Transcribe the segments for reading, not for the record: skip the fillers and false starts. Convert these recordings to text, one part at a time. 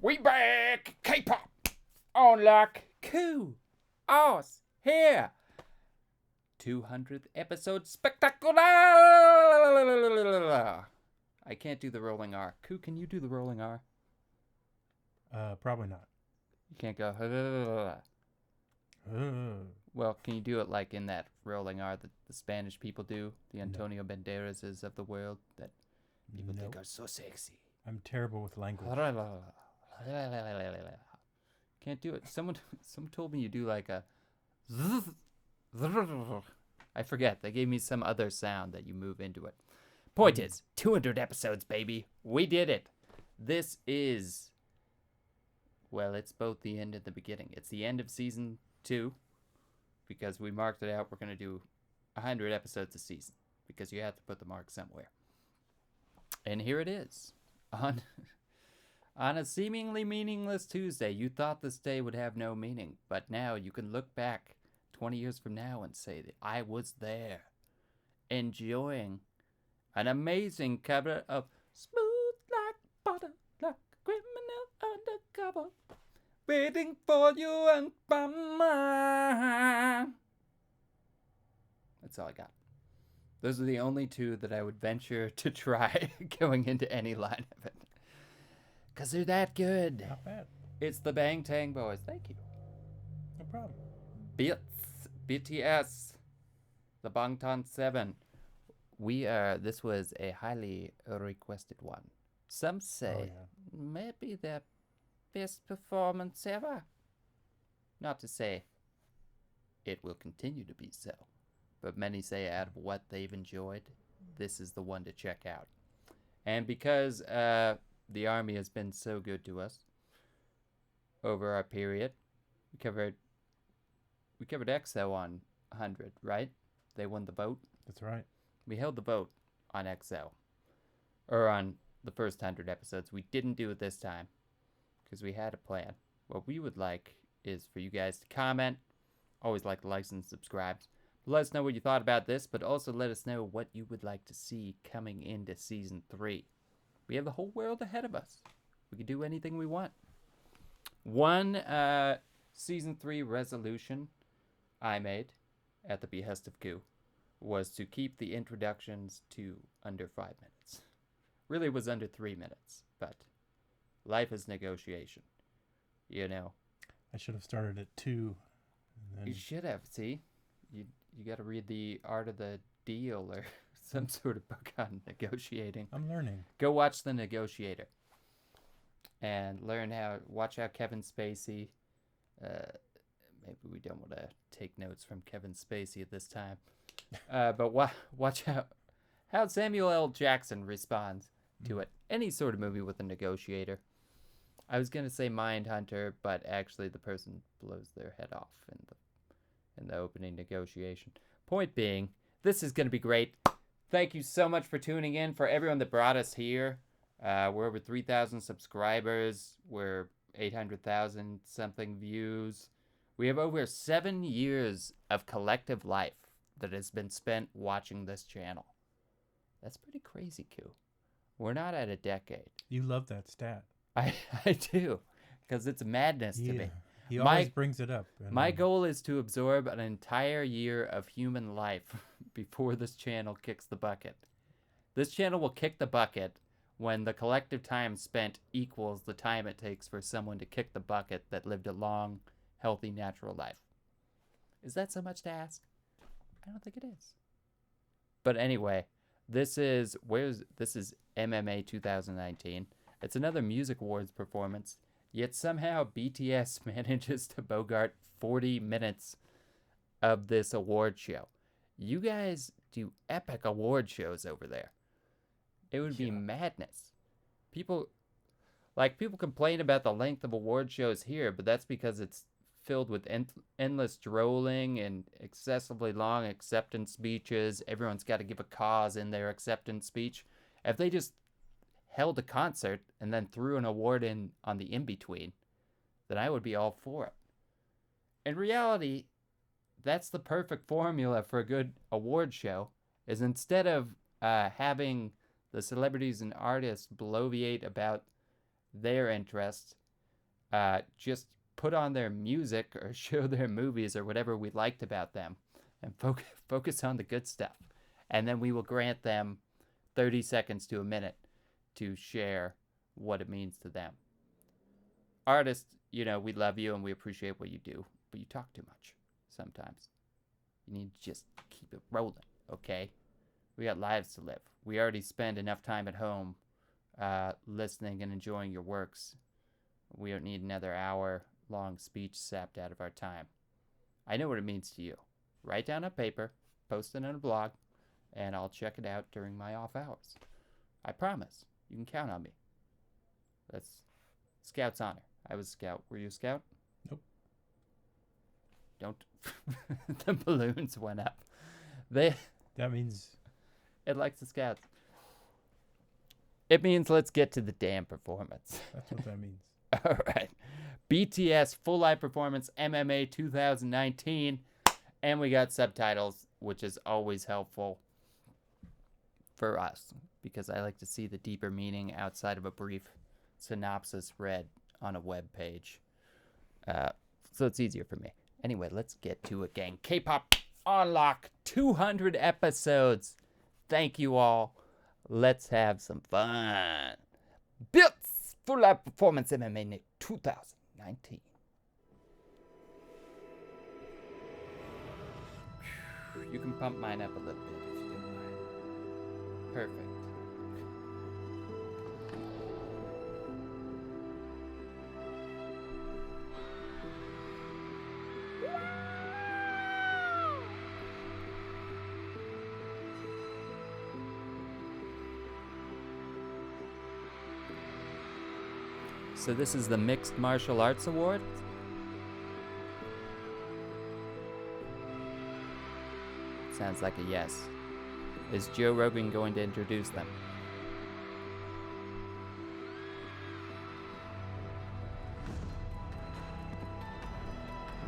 We back! K-pop! On lock! Cool! Us! Here! 200th episode spectacular! I can't do the rolling R. Koo, can you do the rolling R? Probably not. You can't go... Well, can you do it like in that rolling R that the Spanish people do? The Antonio Banderases of the world that people think are so sexy. I'm terrible with language. Can't do it. Someone told me you do like a... I forget. They gave me some other sound that you move into it. Point is, 200 episodes, baby. We did it. This is... Well, it's both the end and the beginning. It's the end of season 2. Because we marked it out. We're going to do 100 episodes a season. Because you have to put the mark somewhere. And here it is. On a seemingly meaningless Tuesday, you thought this day would have no meaning. But now you can look back 20 years from now and say that I was there. Enjoying an amazing cover of Smooth Like Butter, Like a Criminal Undercover. Waiting for you and by mine. That's all I got. Those are the only two that I would venture to try going into any line of it. Because they're that good. Not bad. It's the Bang Tang Boys. Thank you. No problem. BTS. The Bangtan 7. This was a highly requested one. Some say maybe their best performance ever. Not to say it will continue to be so, but many say out of what they've enjoyed, this is the one to check out. And because the Army has been so good to us over our period, we covered EXO on 100, right? They won the vote. That's right. We held the vote on EXO, or on the first 100 episodes. We didn't do it this time because we had a plan. What we would like is for you guys to comment. Always like to like and subscribe. Let us know what you thought about this, but also let us know what you would like to see coming into Season 3. We have the whole world ahead of us. We can do anything we want. One Season 3 resolution I made at the behest of Koo was to keep the introductions to under 5 minutes. Really, it was under 3 minutes, but life is negotiation. You know. I should have started at 2. You should have. See, you got to read The Art of the Deal or some sort of book on negotiating. I'm learning. Go watch The Negotiator and learn watch how Kevin Spacey. Maybe we don't want to take notes from Kevin Spacey at this time. But watch how Samuel L. Jackson responds to it. Any sort of movie with a negotiator. I was going to say Mindhunter, but actually the person blows their head off in the opening negotiation. Point being, this is going to be great. Thank you so much for tuning in. For everyone that brought us here. We're over 3,000 subscribers. We're 800,000 something views. We have over 7 years of collective life that has been spent watching this channel. That's pretty crazy, Koo. We're not at a decade. You love that stat. I do, because it's madness to me. He always brings it up. My goal is to absorb an entire year of human life before this channel kicks the bucket. This channel will kick the bucket when the collective time spent equals the time it takes for someone to kick the bucket that lived a long, healthy, natural life. Is that so much to ask? I don't think it is. But anyway, this is MMA 2019. It's another Music Awards performance, yet somehow BTS manages to bogart 40 minutes of this award show. You guys do epic award shows over there. It would be madness. People complain about the length of award shows here, but that's because it's filled with endless drolling and excessively long acceptance speeches. Everyone's got to give a cause in their acceptance speech. If they just held a concert and then threw an award in on the in-between, then I would be all for it. In reality, that's the perfect formula for a good award show, is instead of having the celebrities and artists bloviate about their interests, just put on their music or show their movies or whatever we liked about them and focus on the good stuff. And then we will grant them 30 seconds to a minute to share what it means to them. Artists, we love you and we appreciate what you do, but you talk too much sometimes. You need to just keep it rolling, okay? We got lives to live. We already spend enough time at home listening and enjoying your works. We don't need another hour-long speech sapped out of our time. I know what it means to you. Write down on paper, post it on a blog, and I'll check it out during my off hours. I promise. You can count on me. That's Scout's honor. I was a scout. Were you a scout? Nope. Don't. The balloons went up. That means... It likes the scouts. It means let's get to the damn performance. That's what that means. All right. BTS Full Live Performance MMA 2019. And we got subtitles, which is always helpful for us because I like to see the deeper meaning outside of a brief synopsis read on a web page. So it's easier for me. Anyway, let's get to it, gang. K-pop on lock, 200 episodes. Thank you all. Let's have some fun. BTS Full Live Performance MMA 2019. You can pump mine up a little bit if you don't mind. Perfect. So this is the Mixed Martial Arts Award. Sounds like a yes. Is Joe Rogan going to introduce them?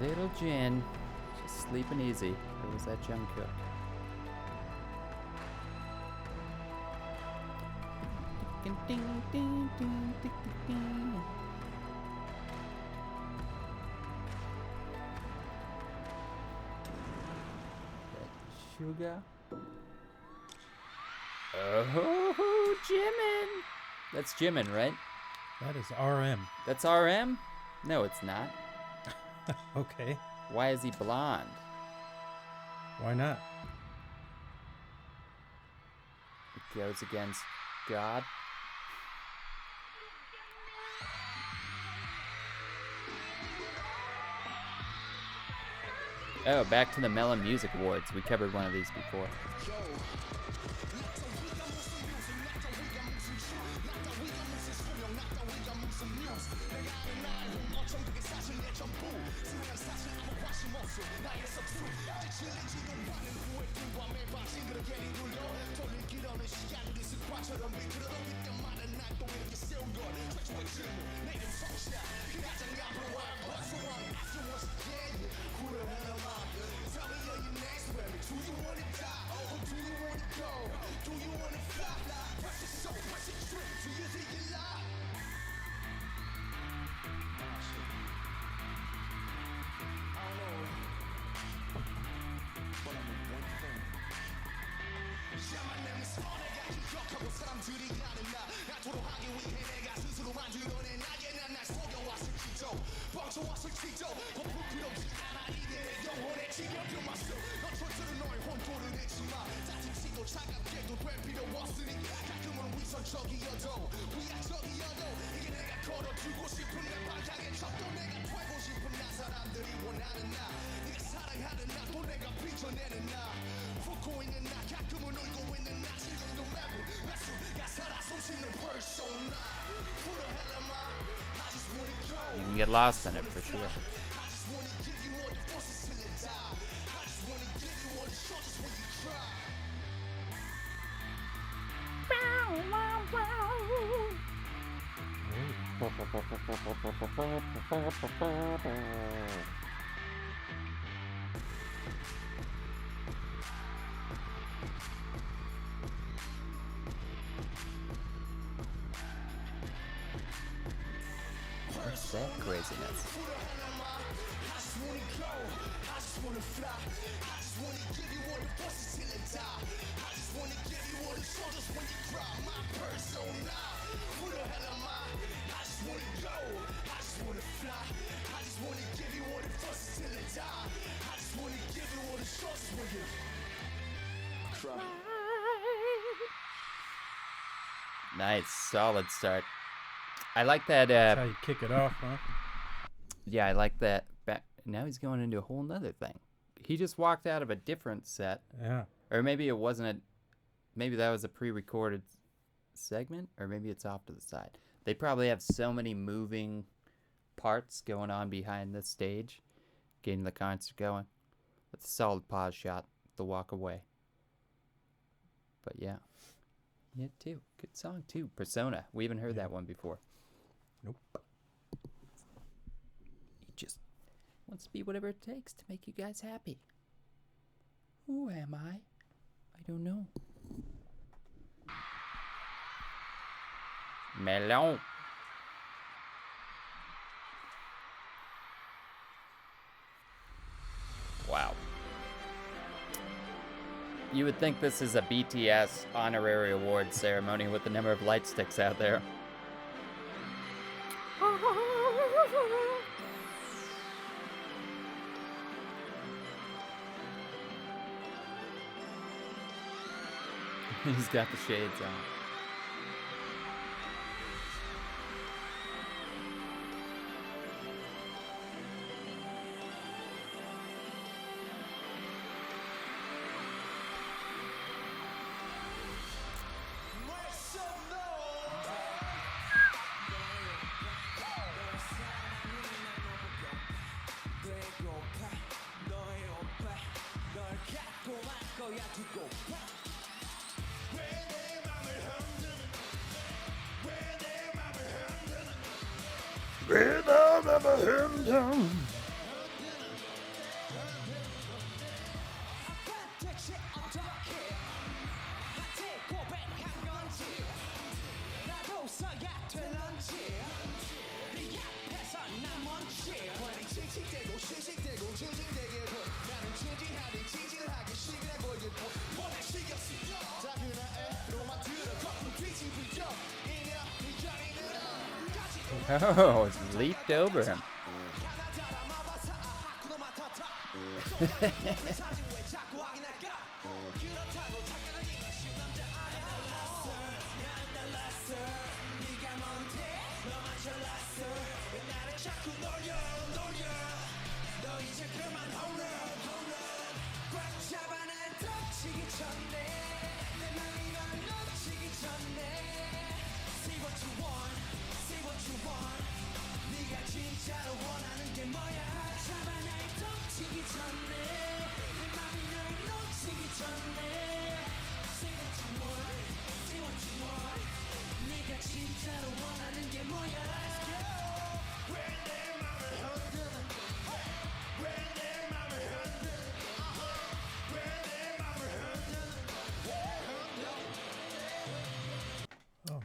Little Jin, just sleeping easy. Or was that Jungkook? Ding, ding, ding, ding, ding, ding. Sugar. Oh, Jimin. That's Jimin, right? That is RM. That's RM? No, it's not. Okay. Why is he blonde? Why not? It goes against God. Oh, back to the Melon Music Awards. We covered one of these before. You can get lost in it for sure. What's that craziness. Nice, solid start. I like that. That's how you kick it off, huh? Yeah, I like that. Now he's going into a whole nother thing. He just walked out of a different set. Yeah. Or maybe it wasn't maybe that was a pre-recorded segment, or maybe it's off to the side. They probably have so many moving parts going on behind the stage, getting the concert going. That's a solid pause shot, the walk away. But yeah. Yeah, too. Good song, too. Persona. We haven't heard that one before. Nope. He just wants to be whatever it takes to make you guys happy. Who am I? I don't know. Melon. Wow. You would think this is a BTS honorary award ceremony with the number of light sticks out there. He's got the shades on. Rhythm of a hymn. Oh, it's leaped over him.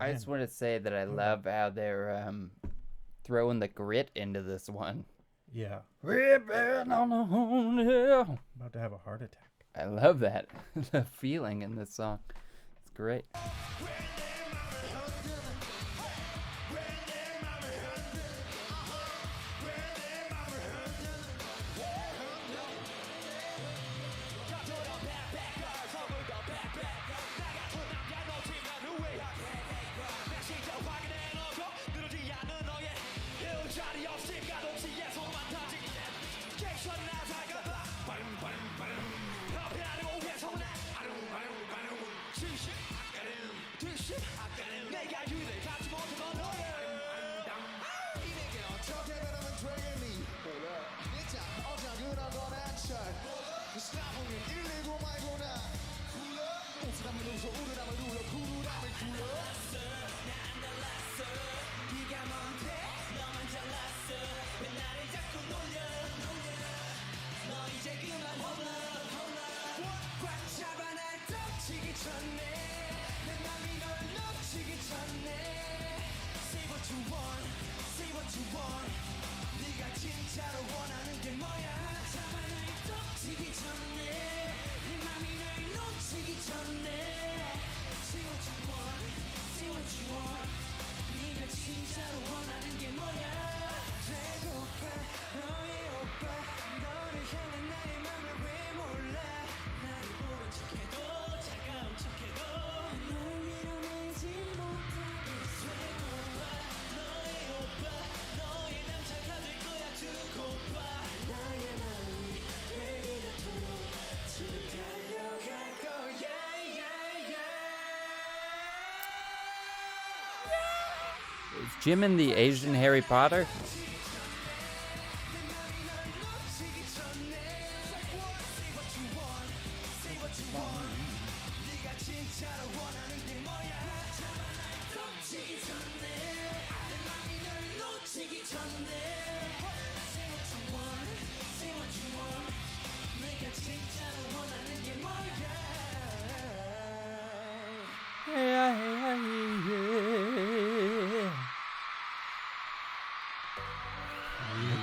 I just want to say that I love how they're throwing the grit into this one. Yeah. Ripping on the horn hill. About to have a heart attack. I love that. The feeling in this song. It's great. Is Jimin the Asian Harry Potter?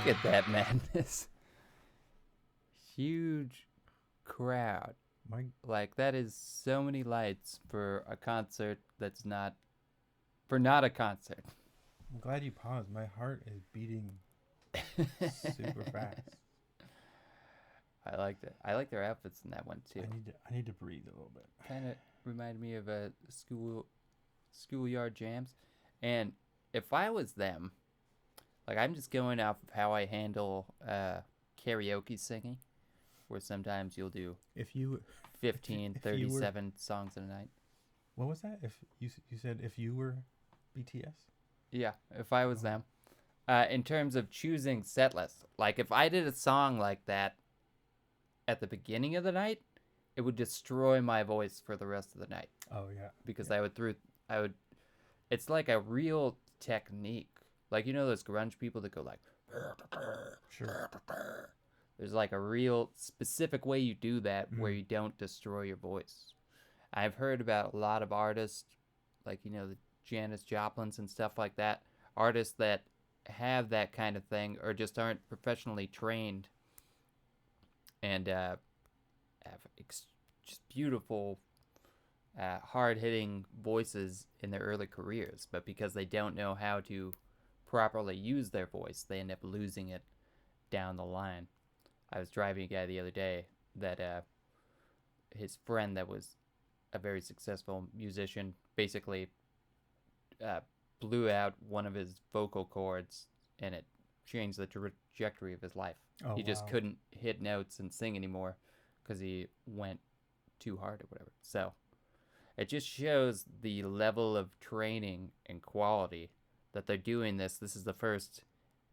Look at that madness. Huge crowd. Like, that is so many lights for a concert that's not... For not a concert. I'm glad you paused. My heart is beating super fast. I liked it. I like their outfits in that one, too. I need to breathe a little bit. Kind of reminded me of a schoolyard jams. And if I was them... Like, I'm just going off of how I handle karaoke singing, where sometimes you'll do 15, 37 songs in a night. What was that? If you said if you were BTS? Yeah, if I was them. In terms of choosing set lists, like if I did a song like that at the beginning of the night, it would destroy my voice for the rest of the night. Oh, yeah. Because I would, it's like a real technique. Like, you know those grunge people that go like... Sure. There's like a real specific way you do that where you don't destroy your voice. I've heard about a lot of artists, like, you know, the Janis Joplins and stuff like that. Artists that have that kind of thing or just aren't professionally trained and have just beautiful, hard-hitting voices in their early careers. But because they don't know how to properly use their voice, they end up losing it down the line. I was driving a guy the other day that his friend that was a very successful musician basically blew out one of his vocal cords and it changed the trajectory of his life. He just couldn't hit notes and sing anymore because he went too hard or whatever. So it just shows the level of training and quality that they're doing this. This is the first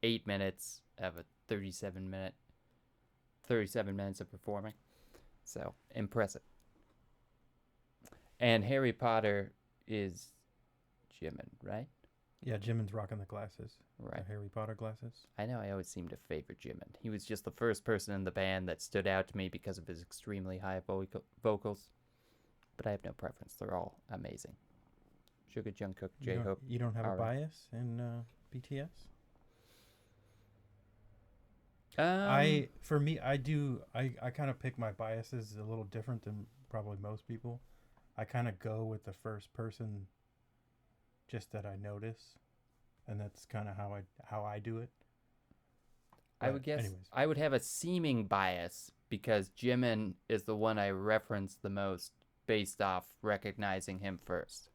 8 minutes of a 37 minutes of performing. So, impressive. And Harry Potter is Jimin, right? Yeah, Jimin's rocking the glasses. Right. The Harry Potter glasses. I know I always seem to favor Jimin. He was just the first person in the band that stood out to me because of his extremely high vocals. But I have no preference. They're all amazing. Suga, Jungkook, J-Hope. You don't have a bias in BTS? I kind of pick my biases a little different than probably most people. I kind of go with the first person just that I notice, and that's kind of how I do it. But I would guess I would have a seeming bias because Jimin is the one I reference the most based off recognizing him first.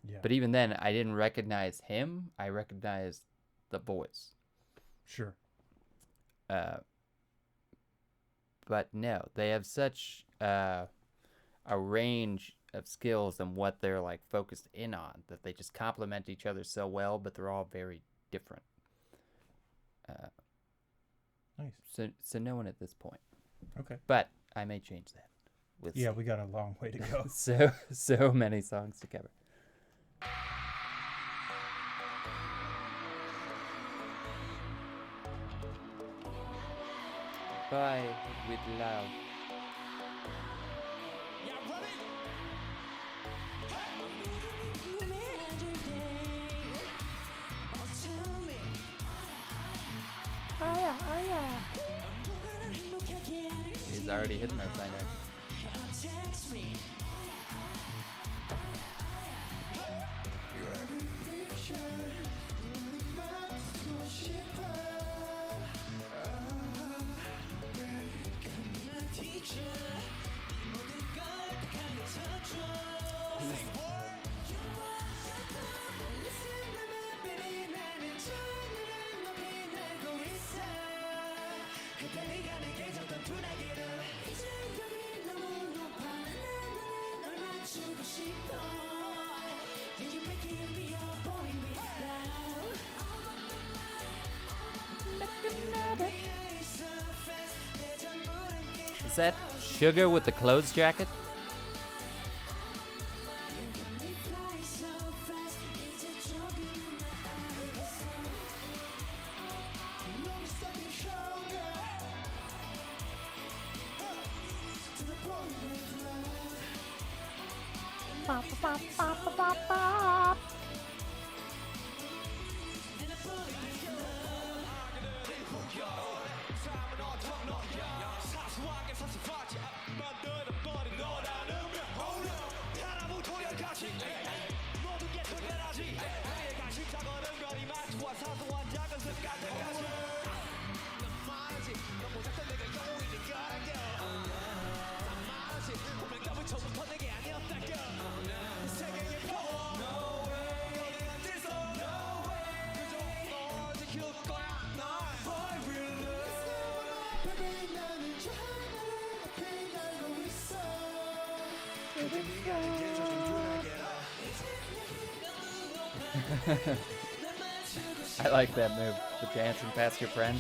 Yeah. But even then, I didn't recognize him. I recognized the voice. Sure. But no, they have such a range of skills and what they're like focused in on that they just complement each other so well, but they're all very different. Nice. So no one at this point. Okay. But I may change that. We got a long way to go. so many songs to cover. Bye with love. He's already hitting us, I know. What's that? Sugar with the clothes jacket? I like that move, the dancing past your friend.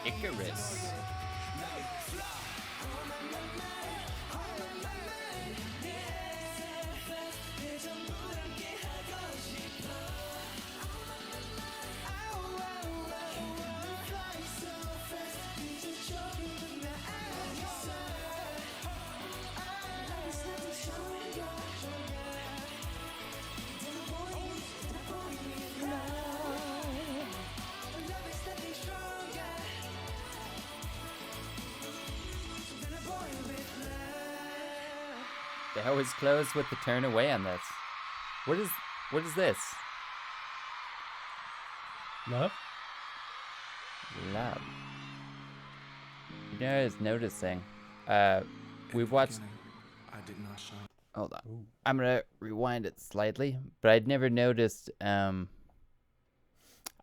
Icarus. They always close with the turn away on this. What is this? Love? Love. You know, I was noticing. We've watched. Hold on. Ooh. I'm gonna rewind it slightly, but I'd never noticed. I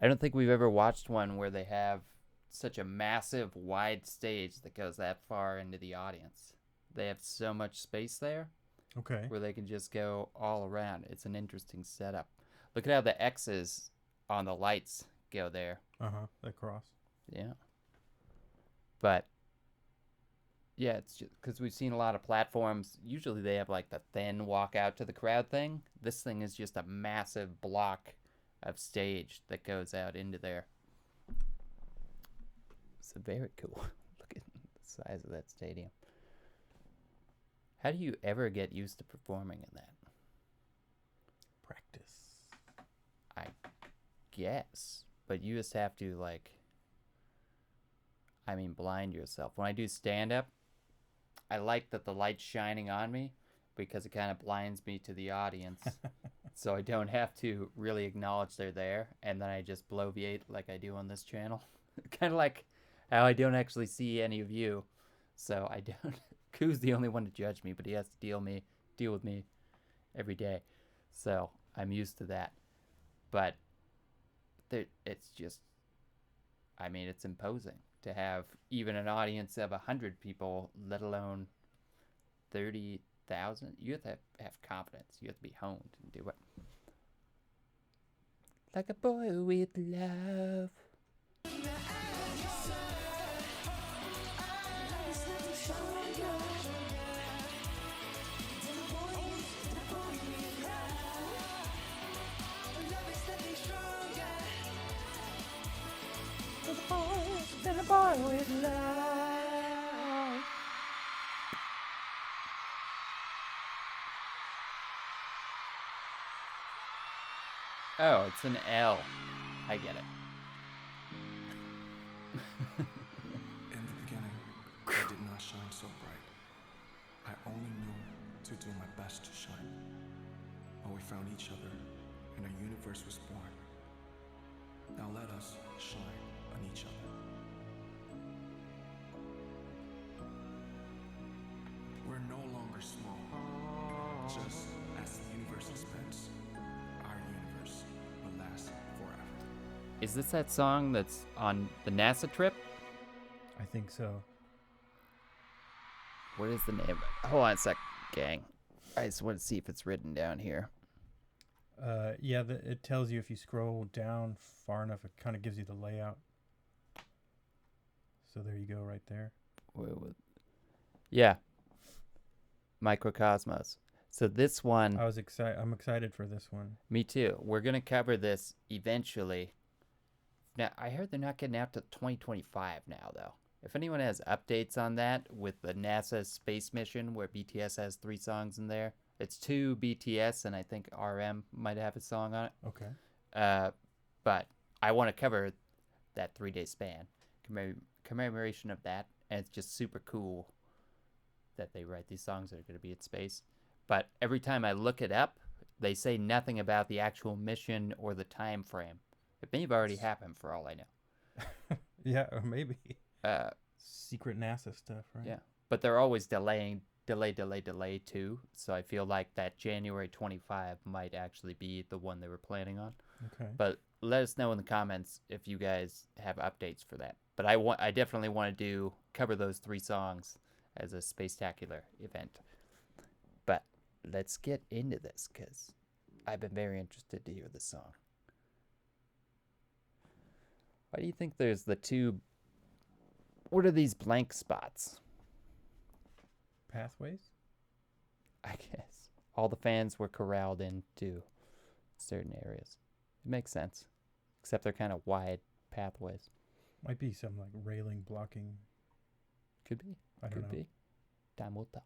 don't think we've ever watched one where they have such a massive, wide stage that goes that far into the audience. They have so much space there. Okay. Where they can just go all around. It's an interesting setup. Look at how the X's on the lights go there. That cross. Yeah. But yeah, it's just because we've seen a lot of platforms. Usually they have like the thin walk out to the crowd thing. This thing is just a massive block of stage that goes out into there. So very cool. Look at the size of that stadium. How do you ever get used to performing in that? Practice. I guess. But you just have to, like, blind yourself. When I do stand-up, I like that the light's shining on me because it kind of blinds me to the audience. So I don't have to really acknowledge they're there. And then I just bloviate like I do on this channel. Kind of like how I don't actually see any of you. So I don't... Koo's the only one to judge me, but he has to deal with me every day. So I'm used to that. But it's just, it's imposing to have even an audience of 100 people, let alone 30,000. You have to have confidence. You have to be honed and do it. Like a boy with love. Than a boy with love. Oh, it's an L. I get it. shine so bright. I only knew to do my best to shine. When we found each other and a universe was born. Now let us shine on each other. We're no longer small. Just as the universe expands, our universe will last forever. Is this that song that's on the NASA trip? I think so. What is the name? Hold on a sec, gang. I just want to see if it's written down here. Yeah, it tells you if you scroll down far enough, it kind of gives you the layout. So there you go, right there. Yeah. Mikrokosmos. So this one... I'm excited for this one. Me too. We're going to cover this eventually. Now, I heard they're not getting out to 2025 now, though. If anyone has updates on that with the NASA space mission where BTS has 3 songs in there, it's 2 BTS and I think RM might have a song on it. Okay. But I want to cover that 3-day span, commemoration of that, and it's just super cool that they write these songs that are going to be in space. But every time I look it up, they say nothing about the actual mission or the time frame. It may have already happened for all I know. Yeah, or maybe. Secret NASA stuff, right? Yeah, but they're always delay too. So I feel like that January 25 might actually be the one they were planning on. Okay. But let us know in the comments if you guys have updates for that. But I definitely want to cover those 3 songs as a spectacular event. But let's get into this because I've been very interested to hear this song. Why do you think there's the 2... What are these blank spots? Pathways? I guess. All the fans were corralled into certain areas. It makes sense. Except they're kind of wide pathways. Might be some like railing blocking. Could be. I don't know. Could be. Time will tell.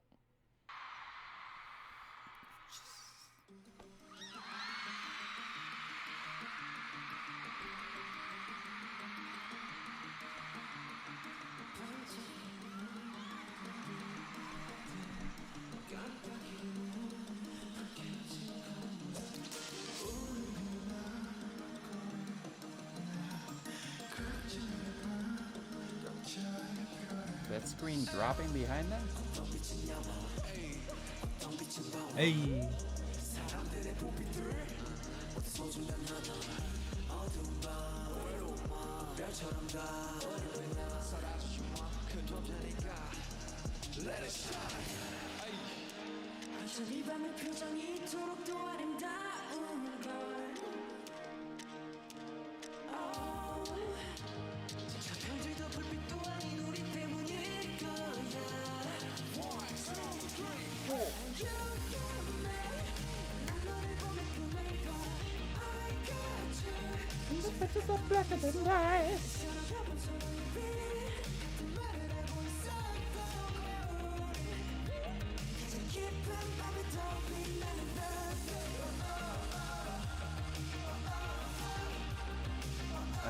That screen dropping behind them? Hey!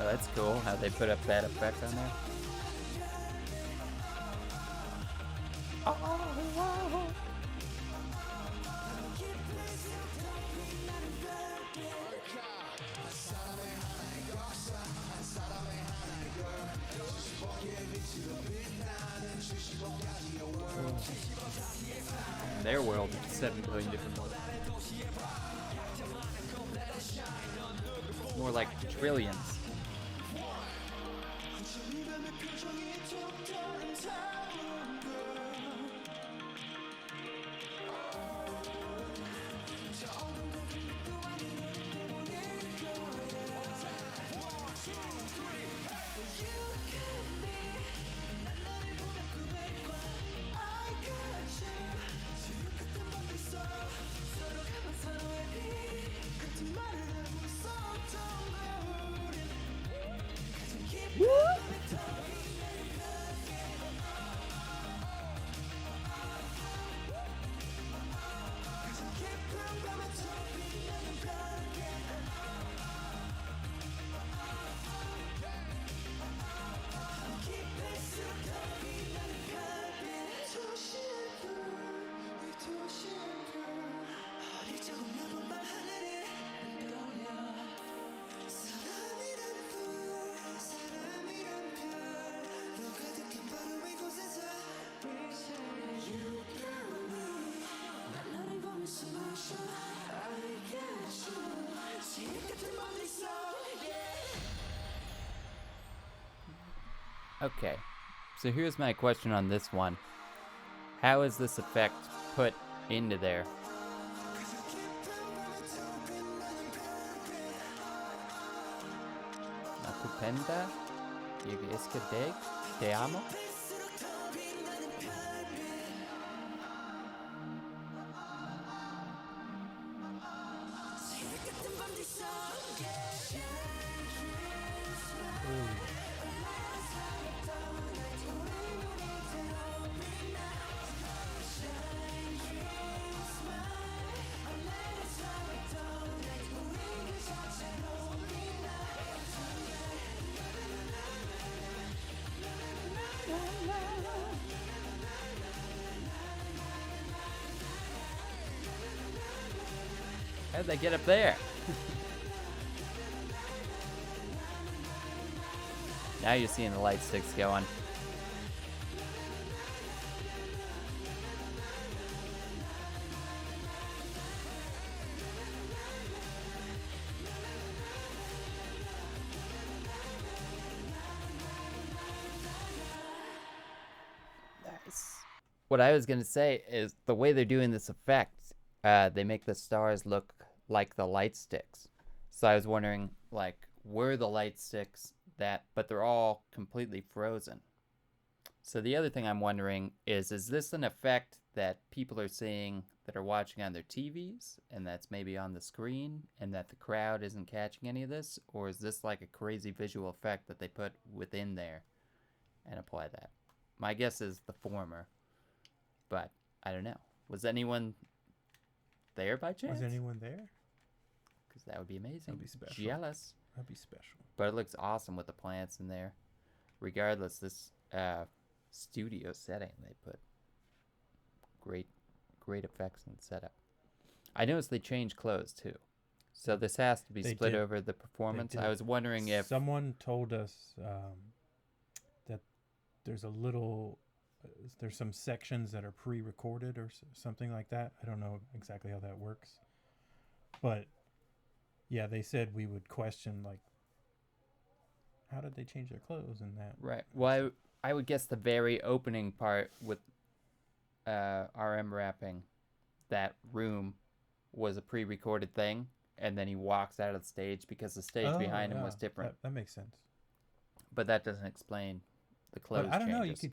Oh, that's cool how they put up that effect on there. In their world, it's 7 billion different ones. More like trillions. Okay, so here's my question on this one. How is this effect put into there? Nakupenda? Iskadeg? Te amo? How'd they get up there? Now you're seeing the light sticks going. Nice. What I was gonna say is the way they're doing this effect, they make the stars look like the light sticks. So I was wondering, like, were the light sticks that, but they're all completely frozen. So the other thing I'm wondering is this an effect that people are seeing that are watching on their TVs and that's maybe on the screen and that the crowd isn't catching any of this? Or is this like a crazy visual effect that they put within there and apply that? My guess is the former, but I don't know. Was anyone there by chance? Was anyone there? Because that would be amazing. That'd be special. Jealous. That'd be special. But it looks awesome with the plants in there. Regardless, this studio setting they put great effects and setup. I noticed they changed clothes too, so this has to be They split did. over the performance. They I did. was wondering if Someone told us that there's there's some sections that are pre-recorded or something like that. I don't know exactly how that works, but yeah, they said we would question, like, how did they change their clothes and that. right. Well, I would guess the very opening part with RM rapping, that room was a pre-recorded thing, and then he walks out of the stage because the stage behind him was different. That makes sense. But that doesn't explain the clothes But I don't know. You changes.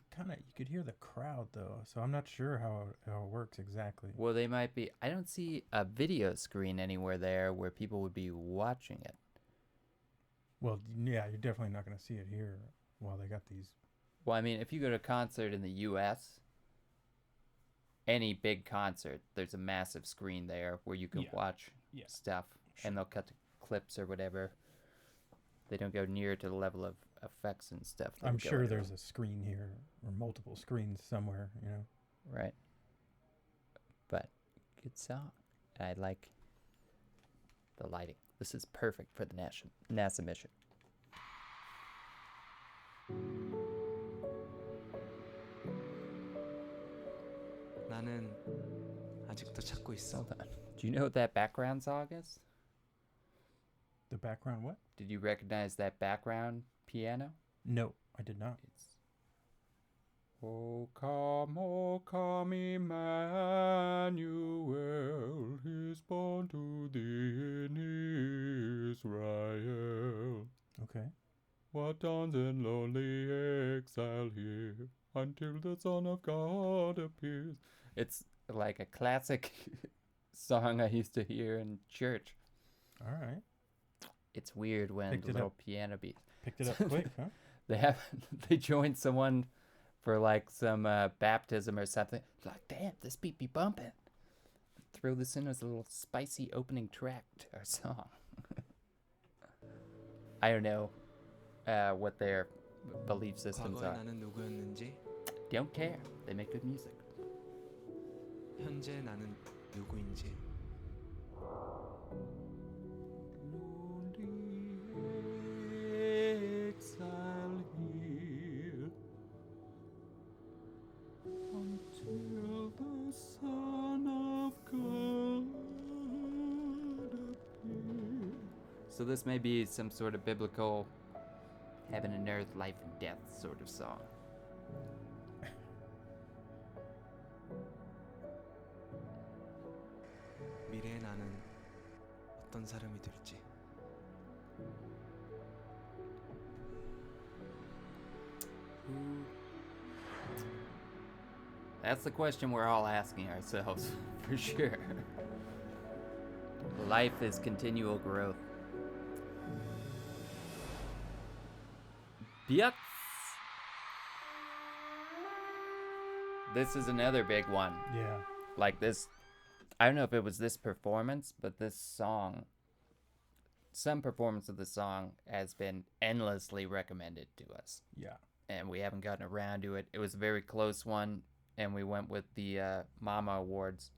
could hear the crowd though, so I'm not sure how it works exactly. Well, they might be. I don't see a video screen anywhere there where people would be watching it. Well, yeah, you're definitely not going to see it here while they got these. Well, I mean, if you go to a concert in the U.S., any big concert, there's a massive screen there where you can watch stuff, and they'll cut to clips or whatever. They don't go near to the level of effects and stuff. I'm sure there's a screen here or multiple screens somewhere, you know. Right. But good song. I like the lighting. This is perfect for the NASA mission. 나는 아직도 찾고 있어. Hold on. Do you know what that background song is? The background what? Did you recognize that background piano? No, I did not. It's O come, Emmanuel, he's born to thee in Israel. Okay. What dawns in lonely exile here until the Son of God appears. It's like a classic song I used to hear in church. All right. It's weird when Picked the it little up. piano beat. Picked it up quick, huh? They joined someone for like some baptism or something. They're like, damn, this beat be bumping. Throw this in as a little spicy opening track to our song. I don't know what their belief systems 과거의 are. 나는 누구였는지, Don't care. They make good music. 현재 나는 누구인지. Lonely exile here until the Son of God appears. So this may be some sort of biblical heaven and earth, life and death sort of song. 미래의 나는 어떤 사람이 될지. That's the question we're all asking ourselves, for sure. Life is continual growth. Biatz. This is another big one. Yeah. Like this, I don't know if it was this performance, but this song, some performance of the song has been endlessly recommended to us. Yeah. And we haven't gotten around to it. It was a very close one, and we went with the Mama Awards,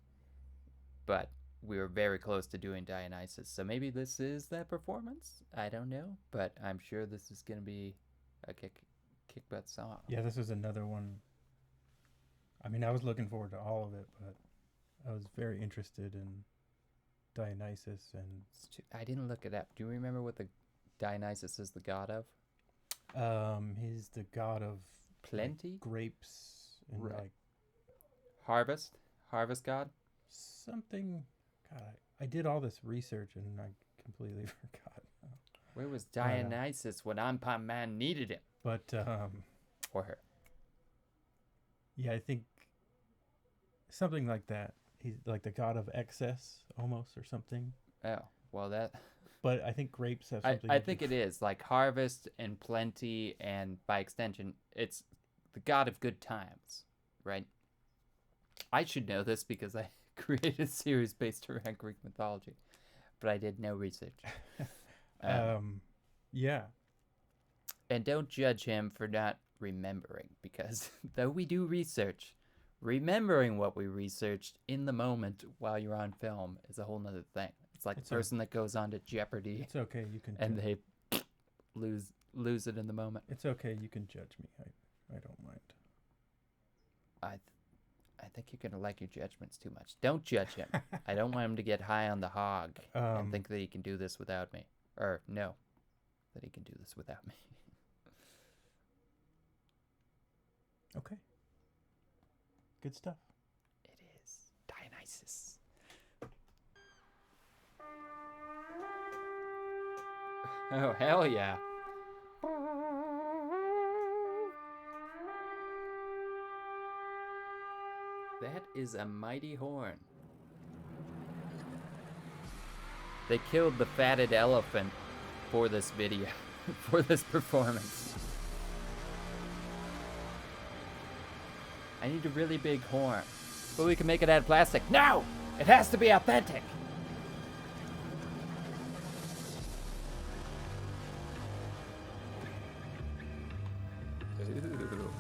but we were very close to doing Dionysus. So maybe this is that performance. I don't know, but I'm sure this is going to be a kick butt song. Yeah, this is another one. I mean, I was looking forward to all of it, but I was very interested in Dionysus. And I didn't look it up. Do you remember what the Dionysus is the god of? He's the god of Plenty? like, grapes and Right. like Harvest god? something. God, I did all this research and I completely forgot. Where was Dionysus when Anpan Man needed him? But Or her. yeah, I think something like that. He's like the god of excess almost or something. Oh, well that... But I think grapes have something. I think it is like harvest and plenty, and by extension, it's the god of good times, right? I should know this because I created a series based around Greek mythology, but I did no research. Yeah. And don't judge him for not remembering, because though we do research, remembering what we researched in the moment while you're on film is a whole nother thing. It's like It's the person that goes on to Jeopardy It's okay. You can. and they lose it in the moment. It's okay. You can judge me. I don't mind. I think you're gonna like your judgments too much. Don't judge him. I don't want him to get high on the hog and think that he can do this without me. Or no, that he can do this without me. Okay. Good stuff. It is Dionysus. Oh, hell yeah. That is a mighty horn. They killed the fatted elephant for this video, for this performance. I need a really big horn. But we can make it out of plastic. No! It has to be authentic! Ooh.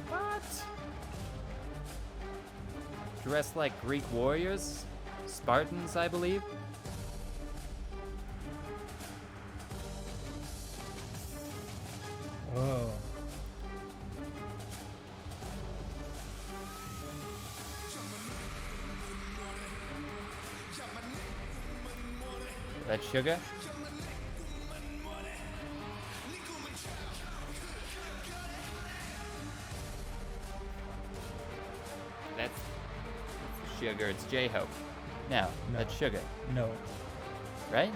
What? Dressed like Greek warriors? Spartans, I believe? Oh. That sugar? That's sugar. It's J-Hope. No, No. that's sugar, No. right?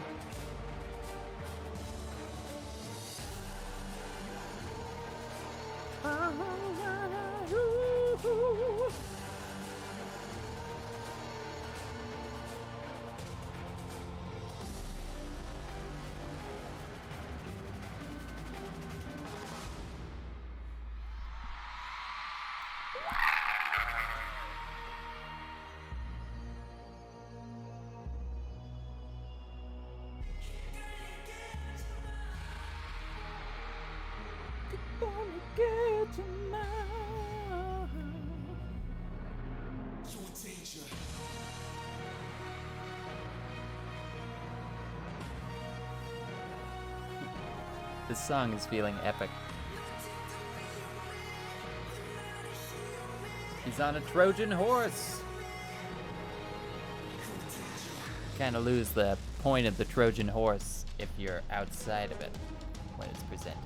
This song is feeling epic. He's on a Trojan horse. Kind of lose the point of the Trojan horse if you're outside of it when it's presented.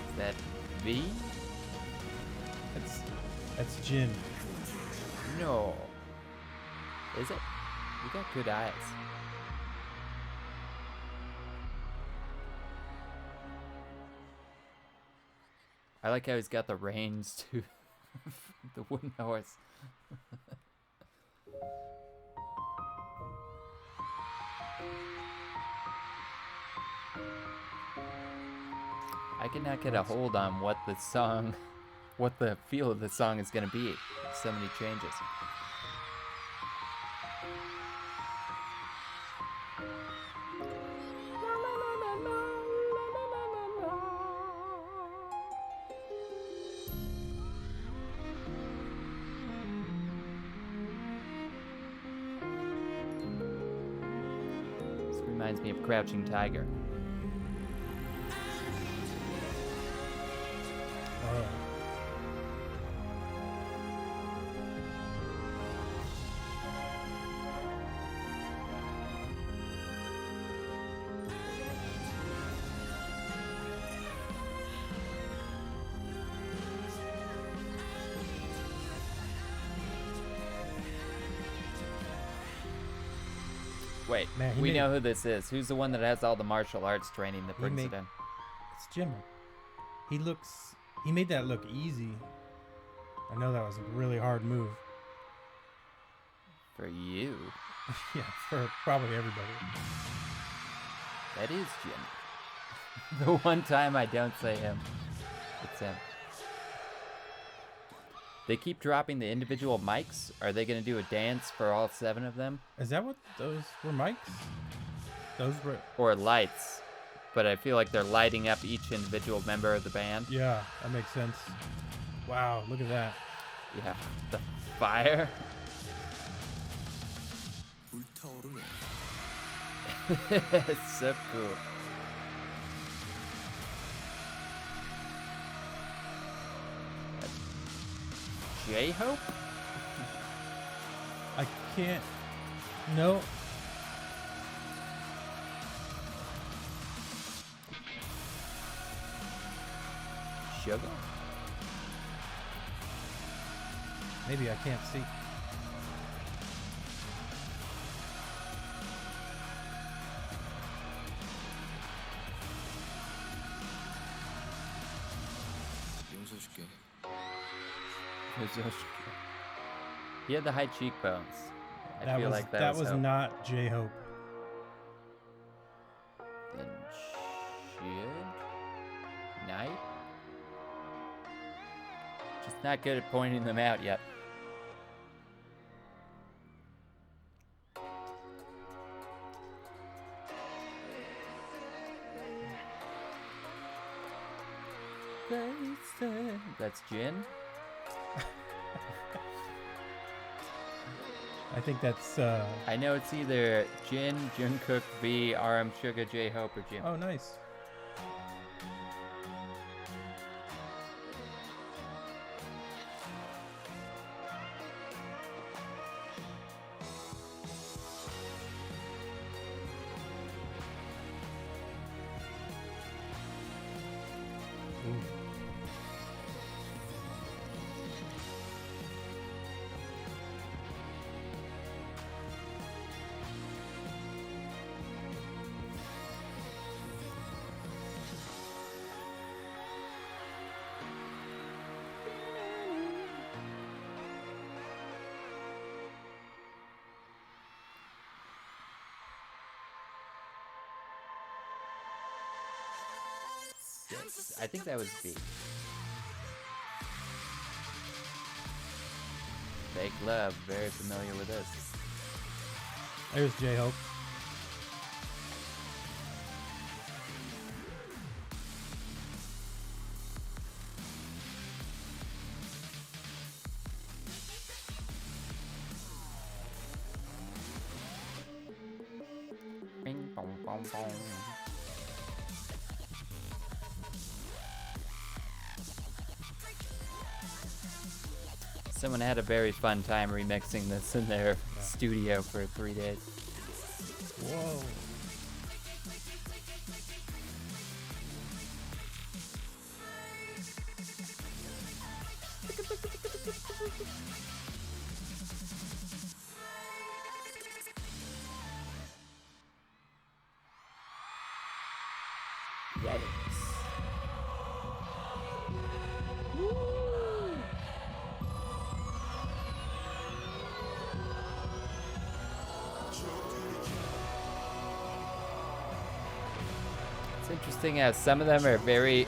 Is that V? That's Jin. No. Is it? You got good eyes. I like how he's got the reins to the wooden horse. I cannot get a hold on what the song, what the feel of the song is going to be. So many changes. This reminds me of Crouching Tiger. Wait, Man, we know who this is. Who's the one that has all the martial arts training that brings it in? It's Jimmy. He made that look easy. I know that was a really hard move. For you. Yeah, for probably everybody. That is Jim. The one time I don't say him, it's him. They keep dropping the individual mics. Are they going to do a dance for all 7 of them? Is that what those were mics? Those were... Or lights. But I feel like they're lighting up each individual member of the band. Yeah, that makes sense. Wow, look at that. Yeah, the fire. It's so cool. J-Hope? I can't... No. Sugar? Maybe I can't see. He had the high cheekbones. I feel like that was Hope. not J-Hope. Then Shug? Night? Just not good at pointing them out yet. That's Jin. I think that's... I know it's either Jin, Jungkook, V, RM, Suga, J-Hope, or Jim. Oh, nice. I think that was V. Fake Love, very familiar with this. There's J-Hope. Bing, bong, bong. Someone had a very fun time remixing this in their studio for 3 days. Whoa. It's interesting as some of them are very,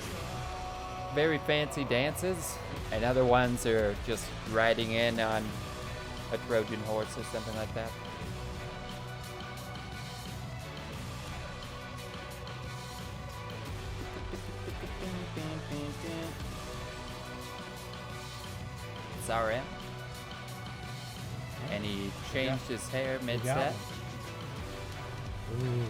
very fancy dances, and other ones are just riding in on a Trojan horse or something like that. It's RM. And he changed his hair mid-set. Ooh.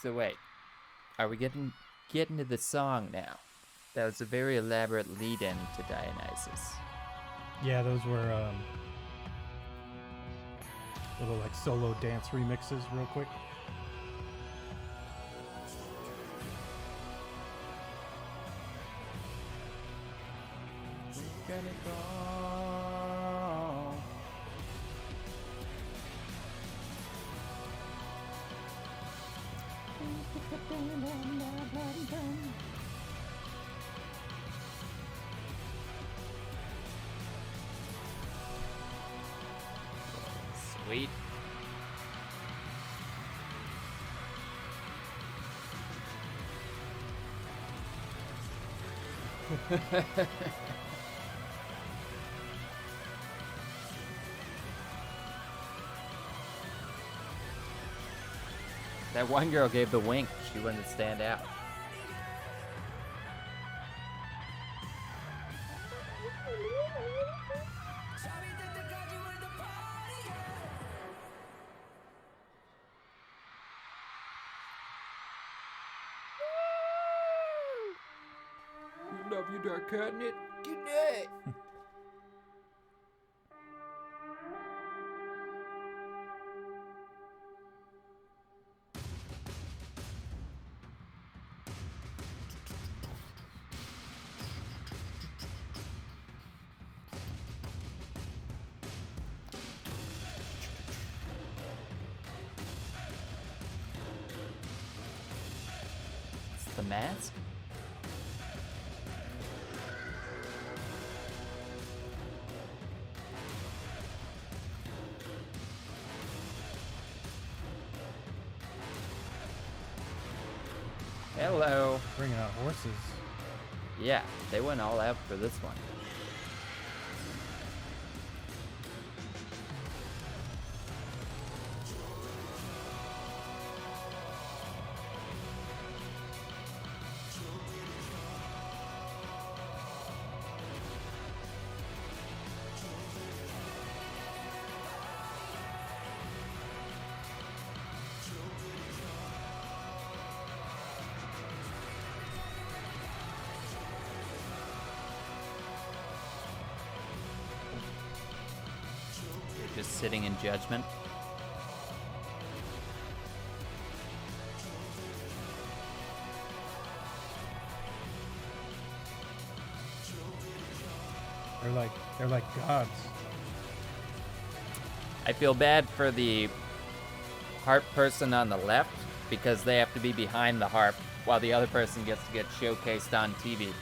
So wait, are we getting to the song now? That was a very elaborate lead-in to Dionysus. Yeah, those were little like solo dance remixes real quick. Sweet. That one girl gave the wink. She wanted to stand out. Love you, Dark Cabinet. Good night. It's the mask? Hello. Bringing out horses. Yeah, they went all out for this one. Just sitting in judgment. They're like gods. I feel bad for the harp person on the left because they have to be behind the harp while the other person gets to get showcased on TV.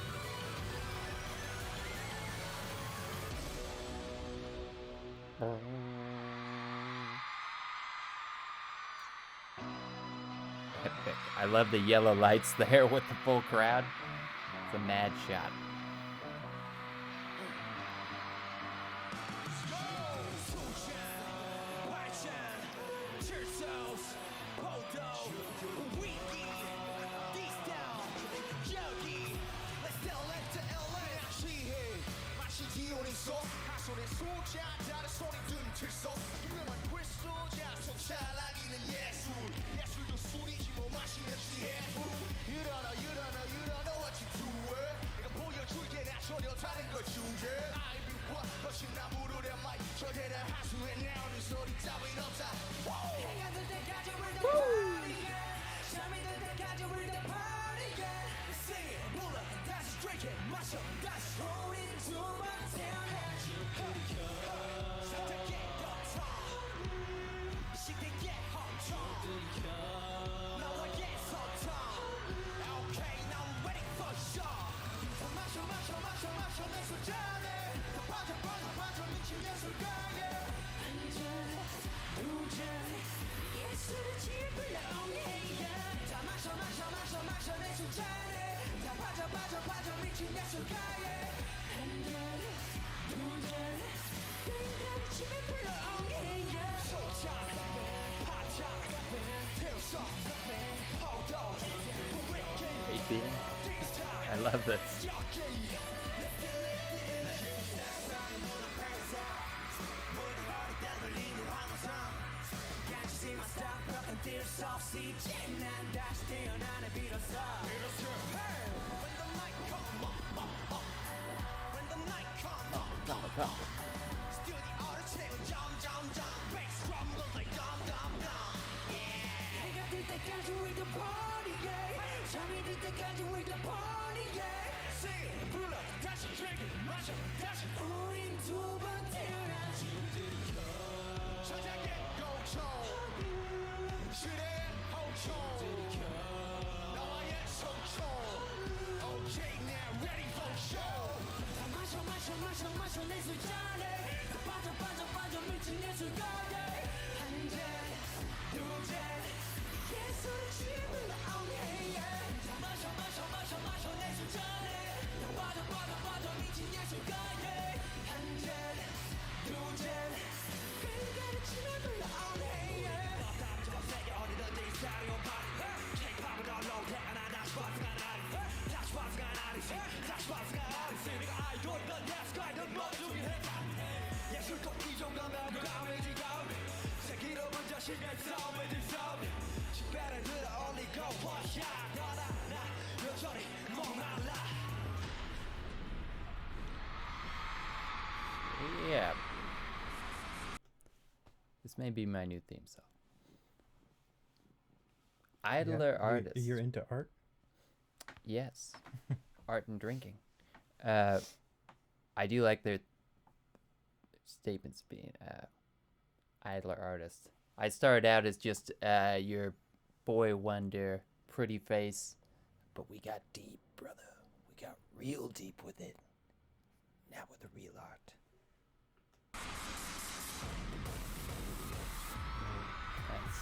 Epic. I love the yellow lights there with the full crowd. It's a mad shot. 있어 하손의 소자 다른 손이 든틀서 유명한 퀴소자 손찰나기는 예술 예술도 술이지 뭐 마시면 취해부 일어나 what you doing 내가 보여줄게 나 전혀 다른 걸 주제 I be what 훨씬 나 부르려 마이 절대는 하수에 나오는 소리 따윈 없다 해가 들 때까지 we're the party 잠이 들 때까지 we're the party Sing it 불러 다시 drink it 마셔 다시 우린 두번 태어나지 선택의 덕터 시대의 험청 너와의 소통 Okay now I'm ready for sure 마셔 내 술잔에 더 빠져 미친 예술가에 한 잔, 두 잔 예술을 지불러오네 다 마셔 내 술잔에 다 빠져 미친 예술가에 한 잔, 두 잔 땡깡 지불러오네 소자, 파자, 태우서 포도 I love this. 잠이 들 때까지 we the party yeah Sing it 불러 다시 drink it 마셔 다시 우린 두 번 태어나지 천장의 고통 시대의 호총 나와의 소총 Okay now ready for show 다 마셔 내 술잔에 다 빠져 미친 예술가에 한 잔, 두 잔 예술을 지불러오네 마셔 내 술잔에 다 빠져 미친 예술가에 한 잔, 두 잔 그가를 지불러오네 너 세계 어디든지 스타리오 파티 K-pop은 언론대 하나 다시 버스가 나리 네가 아이돌이던 예술가이든 뭐 중요해 예술도 이 정도면 누가 외지고 세기로 먼저 시간 싸움을 들싸움 better do the only go one shot 나 여전히 목말라 Yeah. This may be my new theme song. Idler artist. You're into art? Yes. Art and drinking. I do like their statements being idler artist. I started out as just your boy wonder, pretty face, but we got deep, brother. We got real deep with it. Now with the real art. Nice.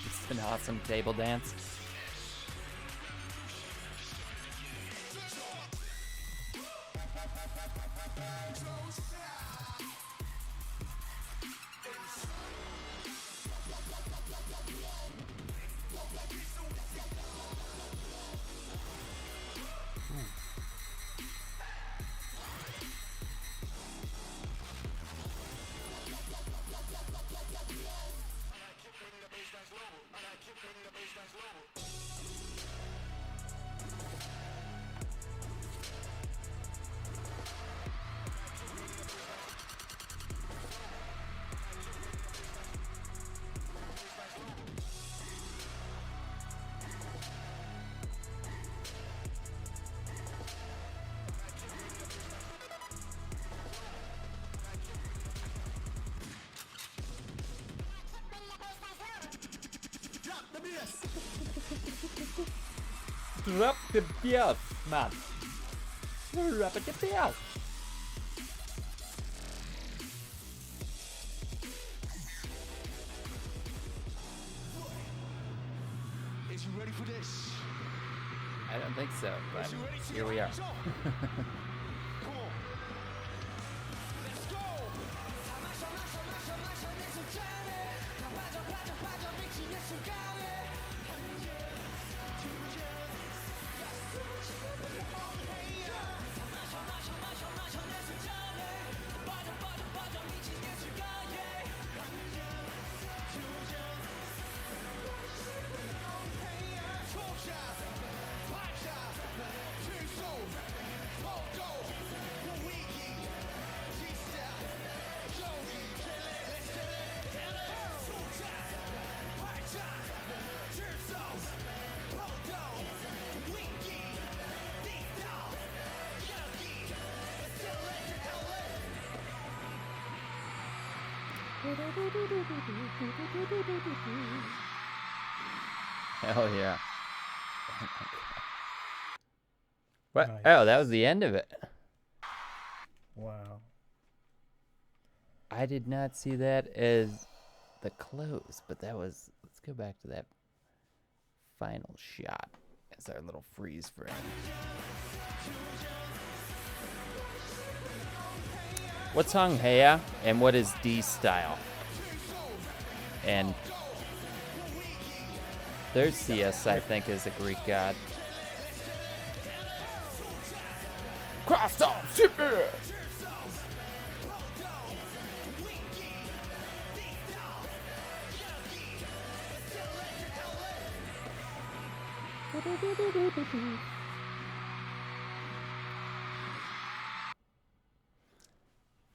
It's an awesome table dance. Drop the bass, man. Drop the bass. Is you ready for this? I don't think so, but Is you ready to here go? we are. Hands up. Come on. Let's go. Hell yeah. What? Nice. Oh, that was the end of it. Wow. I did not see that as the close, but that was. Let's go back to that final shot as our little freeze frame. What's Hung Hea and what is D style? And there's CS, I think, is a Greek god. Cross off, ship it!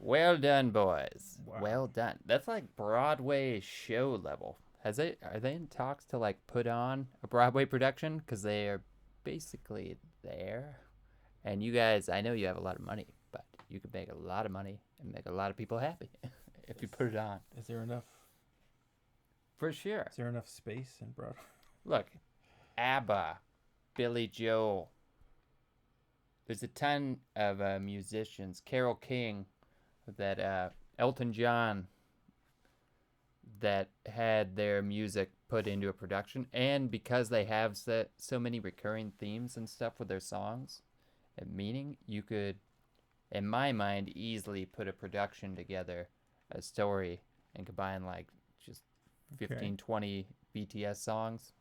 Well done, boys. Wow. Well done. That's like Broadway show level. Are they in talks to like put on a Broadway production? Because they are basically there. And you guys, I know you have a lot of money, but you could make a lot of money and make a lot of people happy if you put it on. Is there enough? For sure. Is there enough space in Broadway? Look, ABBA, Billy Joel. There's a ton of musicians. Carole King, that Elton John, that had their music put into a production. And because they have so many recurring themes and stuff with their songs and meaning, you could, in my mind, easily put a production together, a story, and combine like just 15, 20 BTS songs.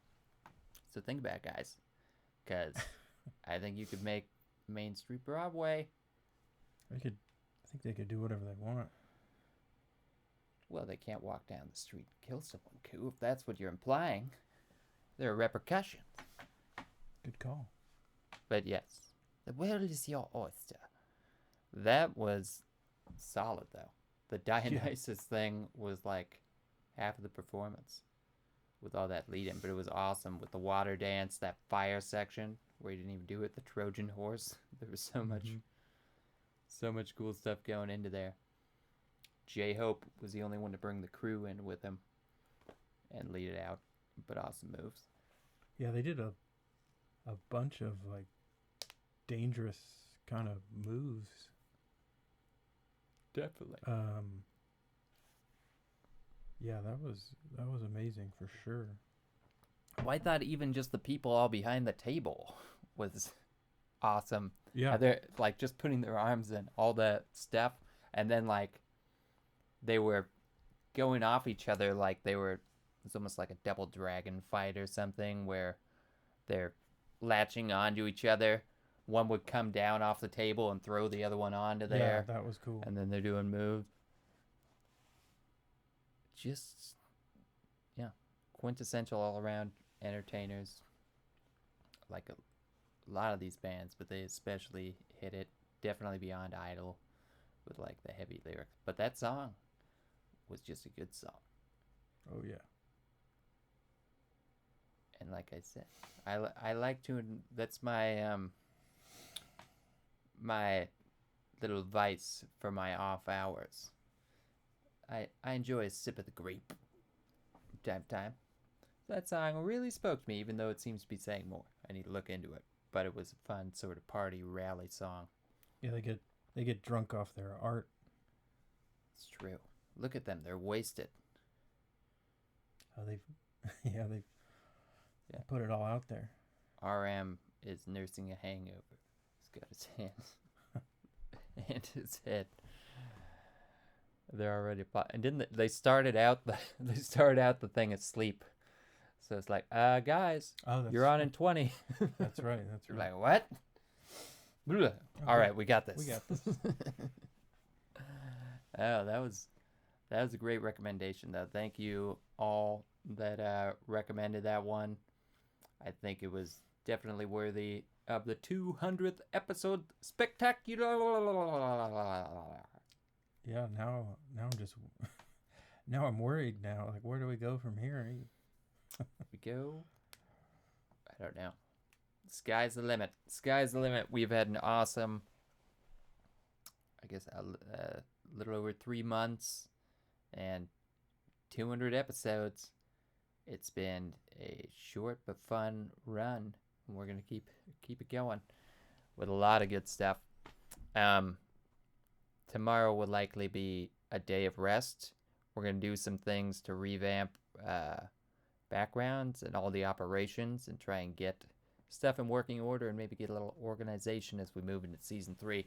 So think about it, guys, because I think you could make Main Street Broadway. I think they could do whatever they want. Well, they can't walk down the street and kill someone, Koo, if that's what you're implying. There are repercussions. Good call. But yes, the world is your oyster. That was solid, though. The Dionysus thing was like half of the performance with all that lead in, but it was awesome with the water dance, that fire section where he didn't even do it, the Trojan horse. There was so much cool stuff going into there. J-Hope was the only one to bring the crew in with him and lead it out, but awesome moves. Yeah, they did a bunch of like dangerous kind of moves. Definitely. Yeah, that was amazing for sure. Well, I thought even just the people all behind the table was awesome. Yeah. They're like just putting their arms in, all that stuff, and then like they were going off each other like it's almost like a double dragon fight or something where they're latching onto each other. One would come down off the table and throw the other one onto there. Yeah, that was cool. And then they're doing moves. Just, yeah, quintessential all-around entertainers. Like a lot of these bands, but they especially hit it. Definitely beyond Idol with like the heavy lyrics. But that song was just a good song. Oh yeah. And like I said, I like to. That's my my little vice for my off hours. I enjoy a sip of the grape from time to time. That song really spoke to me, even though it seems to be saying more. I need to look into it. But it was a fun sort of party rally song. Yeah, they get drunk off their art. It's true. Look at them. They're wasted. They've Yeah. Put it all out there. RM is nursing a hangover. He's got his hands and his head. They're already and didn't they started out the thing asleep. So it's like, guys, you're on in 20. That's right. That's You're right. like, what? Okay. All right, we got this. We got this. Oh, that was a great recommendation, though. Thank you all that recommended that one. I think it was definitely worthy of the 200th episode spectacular. Yeah. Now I'm just. Now I'm worried. Now, like, where do we go from here? We go. I don't know. Sky's the limit. Sky's the limit. We've had an awesome, I guess, a little over 3 months and 200 episodes. It's been a short but fun run. And we're gonna keep it going with a lot of good stuff. Tomorrow will likely be a day of rest. We're gonna do some things to revamp backgrounds and all the operations and try and get stuff in working order and maybe get a little organization as we move into season 3.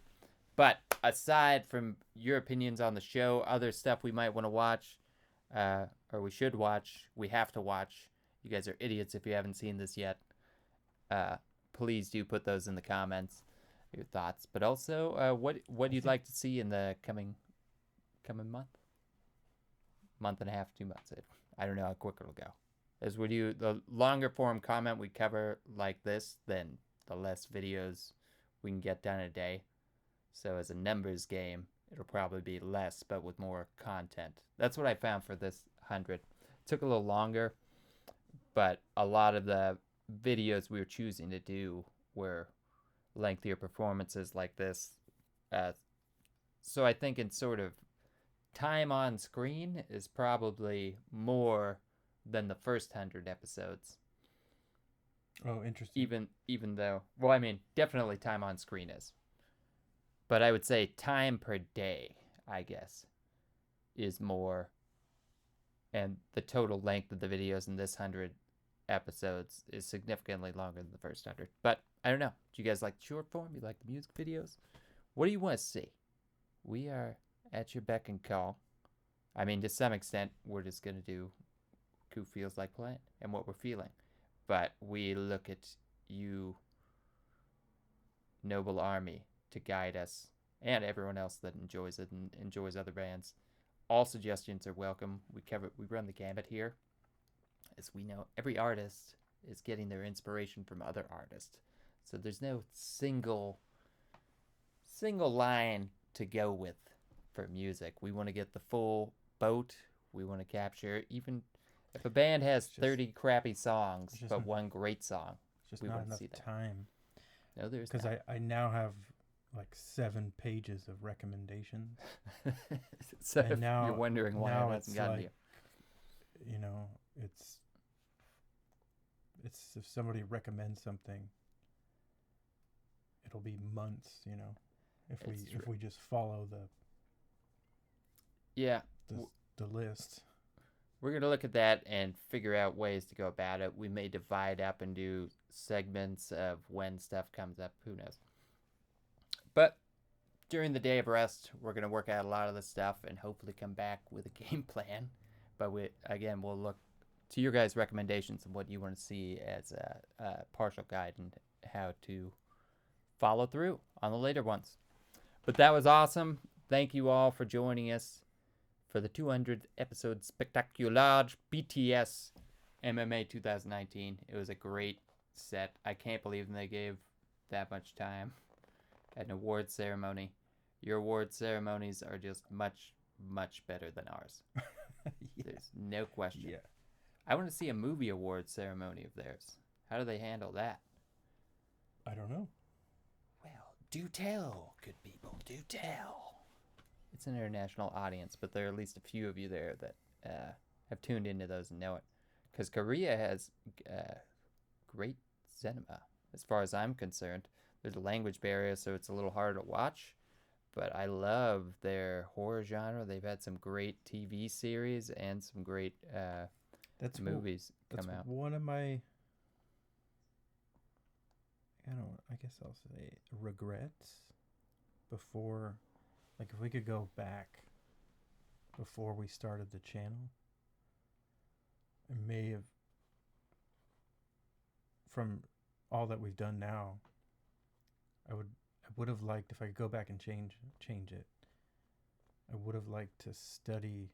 But aside from your opinions on the show, other stuff we might want to watch, or we should watch, we have to watch. You guys are idiots if you haven't seen this yet. Please do put those in the comments, your thoughts. But also, what you'd like to see in the coming month and a half, 2 months. I don't know how quick it'll go. As we do the longer form comment we cover like this, then the less videos we can get done a day. So as a numbers game, it'll probably be less, but with more content. That's what I found for this 100. It took a little longer, but a lot of the videos we were choosing to do were lengthier performances like this. So I think in sort of time on screen is probably more than the first 100 episodes. Oh, interesting. Even though, well, I mean, definitely time on screen is. But I would say time per day, I guess, is more. And the total length of the videos in this 100 episodes is significantly longer than the first 100. But I don't know. Do you guys like the short form? You like the music videos? What do you want to see? We are at your beck and call. I mean, to some extent, we're just going to do who feels like playing and what we're feeling. But we look at you, noble army, to guide us and everyone else that enjoys it and enjoys other bands. All suggestions are welcome. We run the gambit here. As we know, every artist is getting their inspiration from other artists. So there's no single line to go with for music. We want to get the full boat. We want to capture, even if a band has 30 crappy songs but one great song, it's just not enough time. No, there's because I now have like 7 pages of recommendations. So and now you're wondering why it hasn't gotten to you. You know, it's if somebody recommends something, it'll be months. You know, if we just follow the list. We're going to look at that and figure out ways to go about it. We may divide up and do segments of when stuff comes up. Who knows? But during the day of rest, we're going to work out a lot of this stuff and hopefully come back with a game plan. But we'll look to your guys' recommendations and what you want to see as a partial guide and how to follow through on the later ones. But that was awesome. Thank you all for joining us for the 200th episode spectacular BTS MMA 2019. It was a great set. I can't believe they gave that much time at an award ceremony. Your award ceremonies are just much, much better than ours. Yeah. There's no question. Yeah. I want to see a movie award ceremony of theirs. How do they handle that? I don't know. Well, do tell, good people, do tell. It's an international audience, but there are at least a few of you there that have tuned into those and know it. Because Korea has great cinema, as far as I'm concerned. There's a language barrier, so it's a little harder to watch. But I love their horror genre. They've had some great TV series and some great movies come out. One of my I guess I'll say regrets before, like if we could go back before we started the channel, I may have, from all that we've done now, I would have liked, if I could go back and change it, I would have liked to study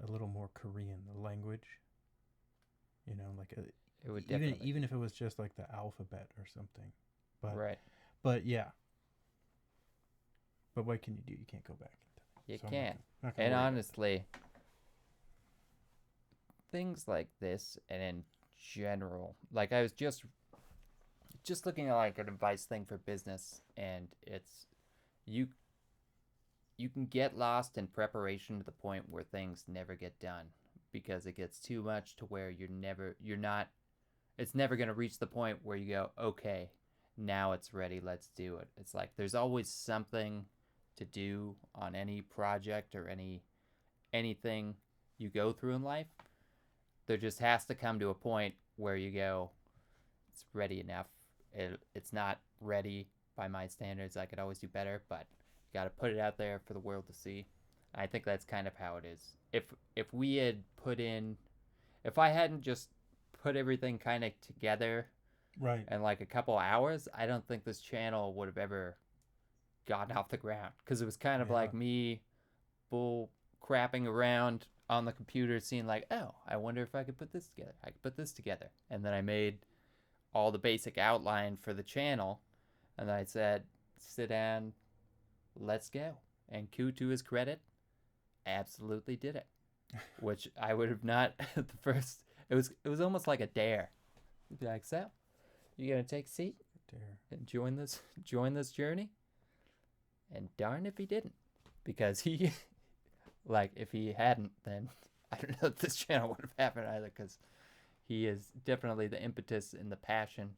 a little more Korean, the language. You know, like It would definitely. even if it was just like the alphabet or something. But Right. but yeah. But what can you do? You can't go back. You So I'm can't. not gonna And worry about honestly, things like this and in general, like I was just looking at like an advice thing for business, and it's you you can get lost in preparation to the point where things never get done because it gets too much to where it's never going to reach the point where you go, okay, now it's ready, let's do it. It's like there's always something to do on any project or anything you go through in life. There just has to come to a point where you go, it's ready enough. It's not ready by my standards. I could always do better, but you got to put it out there for the world to see. I think that's kind of how it is. If we had if I hadn't just put everything kind of together, right, in like a couple hours, I don't think this channel would have ever gotten off the ground, because it was kind of like me bull crapping around on the computer, seeing like, oh, I wonder if I could put this together. I could put this together, and then I made all the basic outline for the channel, and I said, sit down, let's go. And Q, to his credit, absolutely did it, which I would have not at the first. It was almost like a dare. You'd be like, so, you gonna take a seat and join this journey? And darn if he didn't, because he, like, if he hadn't, then I don't know if this channel would have happened either, because he is definitely the impetus and the passion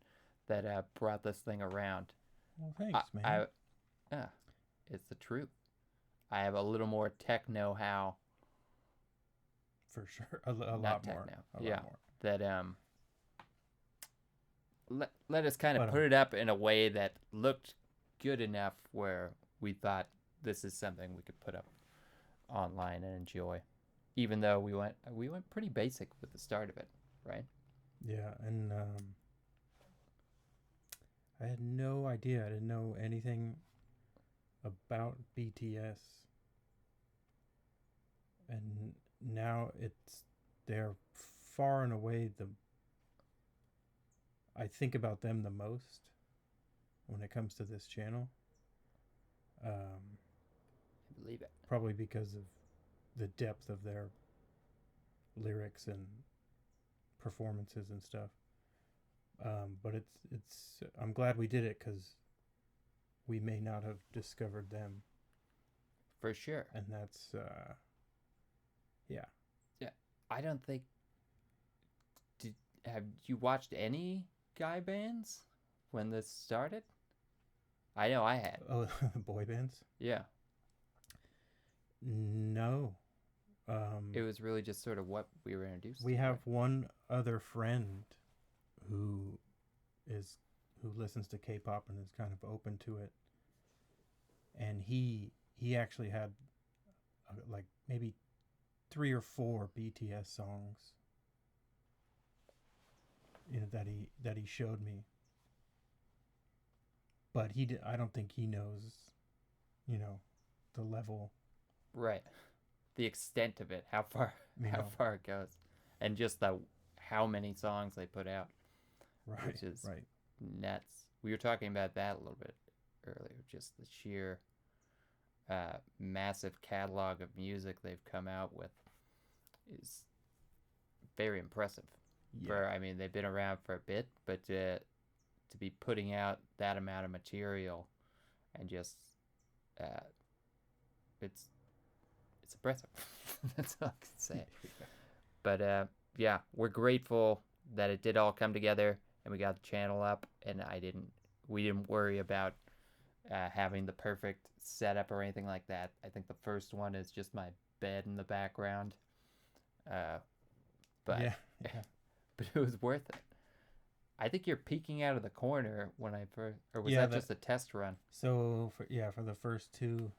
that brought this thing around. Well, thanks, man. It's the truth. I have a little more tech know-how. For sure, a lot more. Lot more. That let us kind of put it up in a way that looked good enough where we thought this is something we could put up online and enjoy, even though we went pretty basic with the start of it, right? Yeah, and I had no idea. I didn't know anything about BTS, and now they're far and away I think about them the most when it comes to this channel. I believe it. Probably because of the depth of their lyrics and performances and stuff. But it's I'm glad we did it, because we may not have discovered them. For sure. And that's yeah. I don't think. Have you watched any guy bands when this started? I know I had. Oh, boy bands? Yeah. No. It was really just sort of what we were introduced to. We have one other friend who listens to K-pop and is kind of open to it. And he actually had like maybe 3 or 4 BTS songs, you know, that he showed me. But I don't think he knows, you know, the level. Right. The extent of it, how far it goes, and just how many songs they put out, right? Which is nuts. We were talking about that a little bit earlier. Just the sheer massive catalog of music they've come out with is very impressive. Yeah. I mean, they've been around for a bit, but to be putting out that amount of material and just it's impressive. That's all I can say. But yeah, we're grateful that it did all come together and we got the channel up, and we didn't worry about having the perfect setup or anything like that. I think the first one is just my bed in the background. But yeah. but it was worth it. I think you're peeking out of the corner when I first, or was Yeah, that just a test run? So for the first two,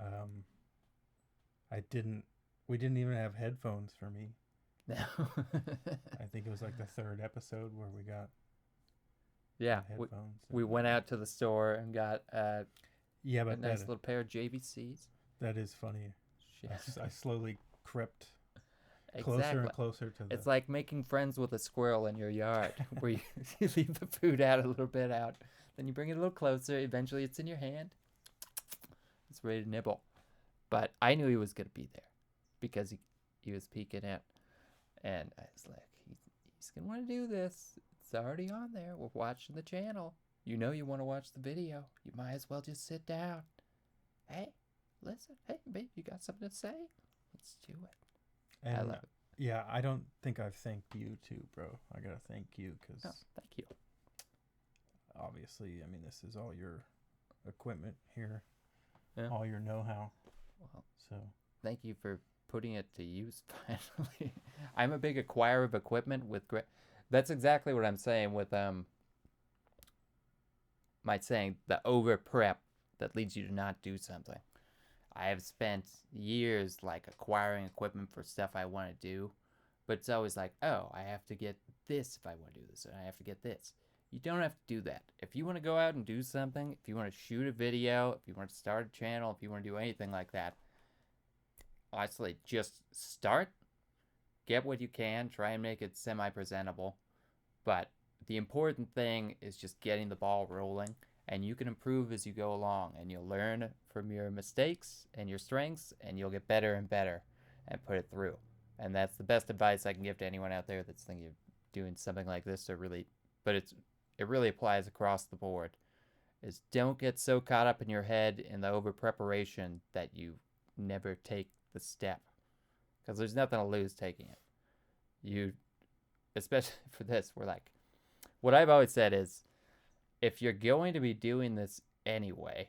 I didn't. We didn't even have headphones for me. No. I think it was like the third episode where we got Yeah, headphones. we went out to the store and got a but nice little pair of JVCs. that is funny. Yeah. I slowly crept Exactly. closer and closer to the. It's like making friends with a squirrel in your yard, where you leave the food out a little bit out, then you bring it a little closer. Eventually, it's in your hand. It's ready to nibble. But I knew he was gonna be there, because he was peeking out, and I was like, he's gonna want to do this. It's already on there. We're watching the channel. You know you want to watch the video. You might as well just sit down. Hey, listen. Hey, babe, you got something to say? Let's do it. And I love it. yeah, I don't think I've thanked you too, bro. I gotta thank you because Thank you. obviously, I mean, this is all your equipment here, Yeah. all your know-how. Well, So thank you for putting it to use finally. I'm a big acquirer of equipment with that's exactly what I'm saying with my saying the over prep that leads you to not do something. I have spent years like acquiring equipment for stuff I want to do, but it's always like, oh, I have to get this if I want to do this, and I have to get this. You don't have to do that. If you want to go out and do something, if you want to shoot a video, if you want to start a channel, if you want to do anything like that, honestly, just start, get what you can, try and make it semi-presentable. But the important thing is just getting the ball rolling, and you can improve as you go along, and you'll learn from your mistakes and your strengths, and you'll get better and better and put it through. And that's the best advice I can give to anyone out there that's thinking of doing something like this, but it really applies across the board, is don't get so caught up in your head in the over preparation that you never take the step, because there's nothing to lose taking it. Especially for this, we're like, what I've always said is, if you're going to be doing this anyway,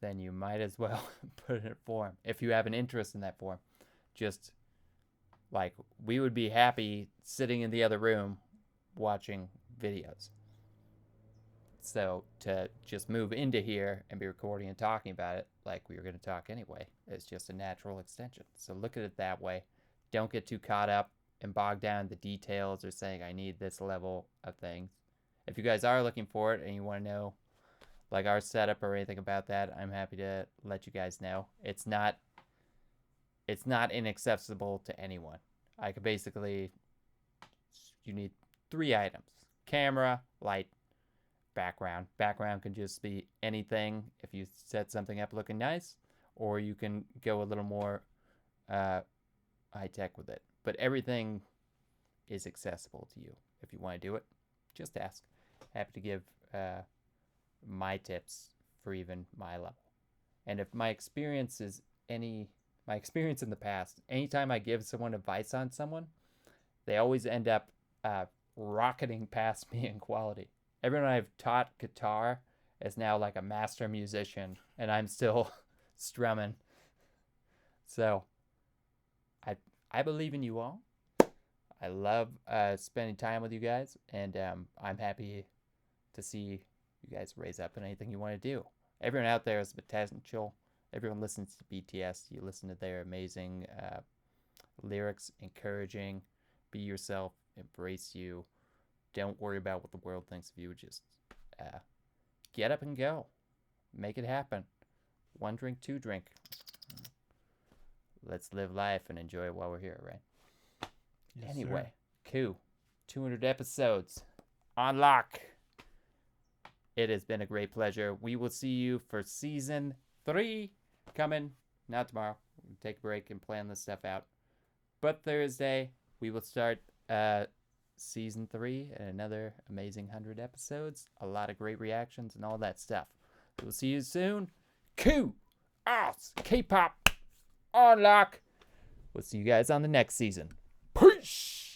then you might as well put it in form. If you have an interest in that form, just like we would be happy sitting in the other room watching videos. So to just move into here and be recording and talking about it like we were going to talk anyway is just a natural extension. So look at it that way. Don't get too caught up and bogged down in the details or saying I need this level of things. If you guys are looking for it and you want to know like our setup or anything about that, I'm happy to let you guys know. It's not inaccessible to anyone. I could basically, you need 3 items: camera, light, background. Background can just be anything if you set something up looking nice, or you can go a little more high tech with it. But everything is accessible to you. If you want to do it, just ask. Happy to give my tips for even my level. And if my experience in the past, anytime I give someone advice on someone, they always end up rocketing past me in quality. Everyone I've taught guitar is now like a master musician, and I'm still strumming. So I believe in you all. I love spending time with you guys, and I'm happy to see you guys raise up in anything you want to do. Everyone out there has potential. Everyone listens to BTS. You listen to their amazing lyrics, encouraging, be yourself, embrace you. Don't worry about what the world thinks of you. Just get up and go. Make it happen. 1 drink, 2 drink. Let's live life and enjoy it while we're here, right? yes, Anyway, cool. 200 episodes on lock. It has been a great pleasure. We will see you for season 3 coming. Not tomorrow. We'll take a break and plan this stuff out. But Thursday, we will start season 3 and another amazing 100 episodes. A lot of great reactions and all that stuff. We'll see you soon. K-pop on lock. We'll see you guys on the next season. Peace.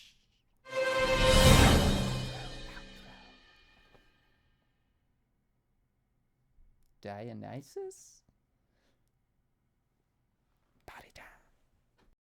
Dionysus?